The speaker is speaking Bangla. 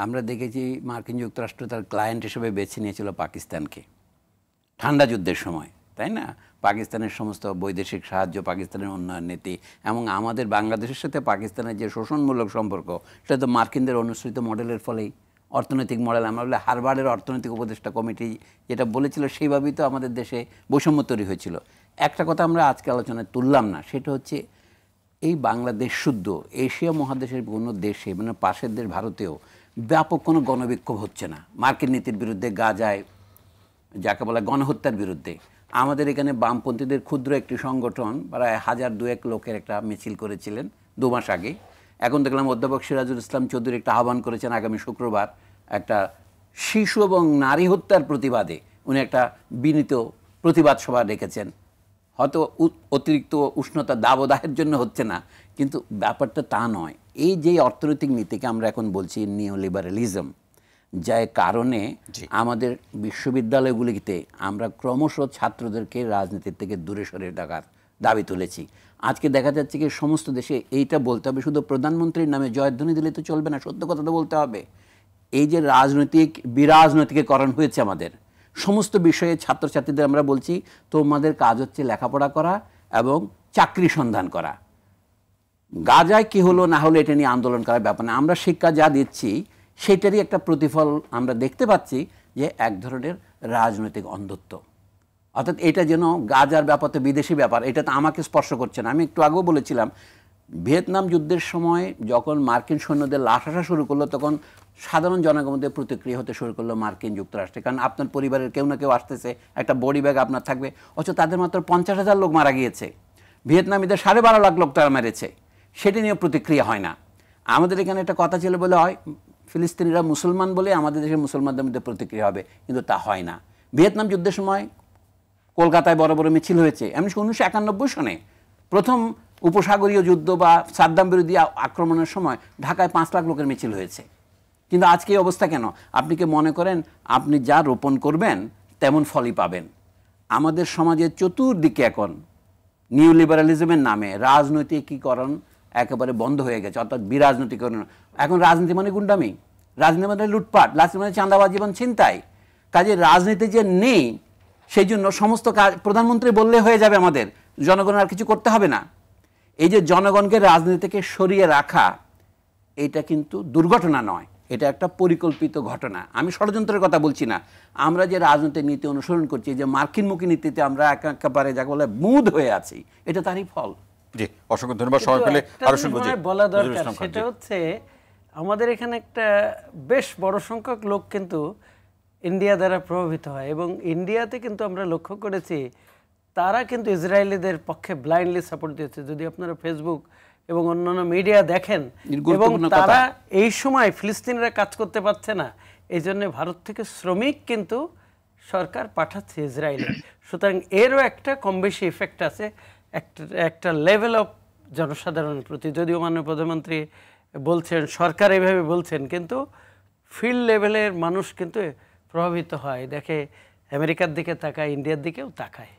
আমরা দেখেছি মার্কিন যুক্তরাষ্ট্র তার ক্লায়েন্ট হিসেবে বেছে নিয়েছিল পাকিস্তানকে ঠান্ডা যুদ্ধের সময়, তাই না? পাকিস্তানের সমস্ত বৈদেশিক সাহায্য, পাকিস্তানের উন্নয়ন নীতি এবং আমাদের বাংলাদেশের সাথে পাকিস্তানের যে শোষণমূলক সম্পর্ক, সেটা তো মার্কিনদের অনুসৃত মডেলের ফলেই। অর্থনৈতিক মডেল, আমরা বলে হারবার্ডের অর্থনৈতিক উপদেষ্টা কমিটি যেটা বলেছিল সেইভাবেই তো আমাদের দেশে বৈষম্য তৈরি হয়েছিল। একটা কথা আমরা আজকে আলোচনায় তুললাম না, সেটা হচ্ছে এই বাংলাদেশ শুদ্ধ এশিয়া মহাদেশের কোনো দেশে, মানে পাশের দেশ ভারতেও ব্যাপক কোনো গণবিক্ষোভ হচ্ছে না মার্কিন নীতির বিরুদ্ধে, গাজায় যাকে বলা গণহত্যার বিরুদ্ধে। আমাদের এখানে বামপন্থীদের ক্ষুদ্র একটি সংগঠন প্রায় 1000-2000 লোকের একটা মিছিল করেছিলেন 2 মাস আগে। এখন দেখলাম অধ্যাপক সিরাজুল ইসলাম চৌধুরী একটা আহ্বান করেছেন আগামী শুক্রবার একটা শিশু এবং নারী হত্যার প্রতিবাদে উনি একটা বিনীত প্রতিবাদ সভা রেখেছেন। হয়তো অতিরিক্ত উষ্ণতা দাবদাহের জন্য হচ্ছে না, কিন্তু ব্যাপারটা তা নয়। এই যে অর্থনৈতিক নীতিকে আমরা এখন বলছি নিওলিবারালিজম, যার কারণে আমাদের বিশ্ববিদ্যালয়গুলিতে আমরা ক্রমশ ছাত্রদেরকে রাজনীতির থেকে দূরে সরে রাখার দাবি তুলেছি। আজকে দেখা যাচ্ছে কি সমস্ত দেশে এইটা বলতে হবে, শুধু প্রধানমন্ত্রীর নামে জয়ধ্বনি দিলে তো চলবে না, সত্য কথা তো বলতে হবে। এই যে রাজনৈতিক বিরাজনৈতিকীকরণ হয়েছে আমাদের সমস্ত বিষয়ে, ছাত্রছাত্রীদের আমরা বলছি তোমাদের কাজ হচ্ছে লেখাপড়া করা এবং চাকরি সন্ধান করা। গাজায় কি হলো না হলো এটা নিয়ে আন্দোলন করার ব্যাপার না। আমরা শিক্ষা যা দিচ্ছি সেটারই একটা প্রতিফল আমরা দেখতে পাচ্ছি, যে এক ধরনের রাজনৈতিক অন্ধত্ব। অর্থাৎ এটা যেন গাজার ব্যাপার তো বিদেশি ব্যাপার, এটা তো আমাকে স্পর্শ করছে না। আমি একটু আগেও বলেছিলাম, ভিয়েতনাম যুদ্ধের সময় যখন মার্কিন সৈন্যদের লাশ আসা শুরু করলো, তখন সাধারণ জনগণের মধ্যে প্রতিক্রিয়া হতে শুরু করলো মার্কিন যুক্তরাষ্ট্রে। কারণ আপনার পরিবারের কেউ না কেউ আসতেছে, একটা বডি ব্যাগ আপনার থাকবে, অথচ তাদের মাত্র 50,000 লোক মারা গিয়েছে, ভিয়েতনামিদের 12.5 লাখ লোক তারা মেরেছে, সেটি নিয়ে প্রতিক্রিয়া হয় না। আমাদের এখানে একটা কথা ছিল বলে হয় ফিলিস্তিনিরা মুসলমান বলে আমাদের দেশের মুসলমানদের মধ্যে প্রতিক্রিয়া হবে, কিন্তু তা হয় না। ভিয়েতনাম যুদ্ধের সময় কলকাতায় বড় বড় মিছিল হয়েছে। এমনি 1991 সনে প্রথম উপসাগরীয় যুদ্ধ বা সাদ্দাম বিরোধী আক্রমণের সময় ঢাকায় 5 লাখ লোকের মিছিল হয়েছে। কিন্তু আজকে এই অবস্থা কেন? আপনি কি মনে করেন আপনি যা রোপণ করবেন তেমন ফলই পাবেন? আমাদের সমাজের চতুর্দিকে এখন নিউলিবারালিজমের নামে রাজনৈতিকীকরণ একেবারে বন্ধ হয়ে গেছে, অর্থাৎ বিরাজনৈতিকরণ। এখন রাজনীতি মানে গুন্ডামি, রাজনীতি মানে লুটপাট, রাজনীতি মানে চাঁদাবাজি এবং ছিনতাই। কাজে রাজনীতি যে নেই সেই জন্য সমস্ত কাজ প্রধানমন্ত্রী বললে হয়ে যাবে, আমাদের জনগণের আর কিছু করতে হবে না। এই যে জনগণকে রাজনীতি থেকে সরিয়ে রাখা, এটা কিন্তু দুর্ঘটনা নয়, এটা একটা পরিকল্পিত ঘটনা। আমি ষড়যন্ত্রের কথা বলছি না। আমরা যে রাজনৈতিক নীতি অনুসরণ করছি, যে মার্কিনমুখী নীতিতে আমরা একেবারে যাকে বলে মুদ হয়ে আছি, এটা তারই ফল। জি, অসংখ্য ধন্যবাদ। সময় পেলে আরো শুনবো। বলা দরকার সেটা হচ্ছে আমাদের এখানে একটা বেশ বড় সংখ্যক লোক কিন্তু ইন্ডিয়া দ্বারা প্রভাবিত হয়, এবং ইন্ডিয়াতে কিন্তু আমরা লক্ষ্য করেছি তারা কিন্তু ইসরায়েলিদের পক্ষে ব্লাইন্ডলি সাপোর্ট দিয়েছে। যদি আপনারা ফেসবুক এবং অন্যান্য মিডিয়া দেখেন, এবং তারা এই সময় ফিলিস্তিনিরা কাজ করতে পারছে না, এই জন্য ভারত থেকে শ্রমিক কিন্তু সরকার পাঠাচ্ছে ইসরায়েলে। সুতরাং এরও একটা কম বেশি ইফেক্ট আছে একটা লেভেল অফ জনসাধারণের প্রতি। যদিও মাননীয় প্রধানমন্ত্রী বলছেন, সরকার এভাবে বলছেন, কিন্তু ফিল্ড লেভেলের মানুষ কিন্তু প্রভাবিত হয়, দেখে আমেরিকার দিকে তাকায়, ইন্ডিয়ার দিকেও তাকায়।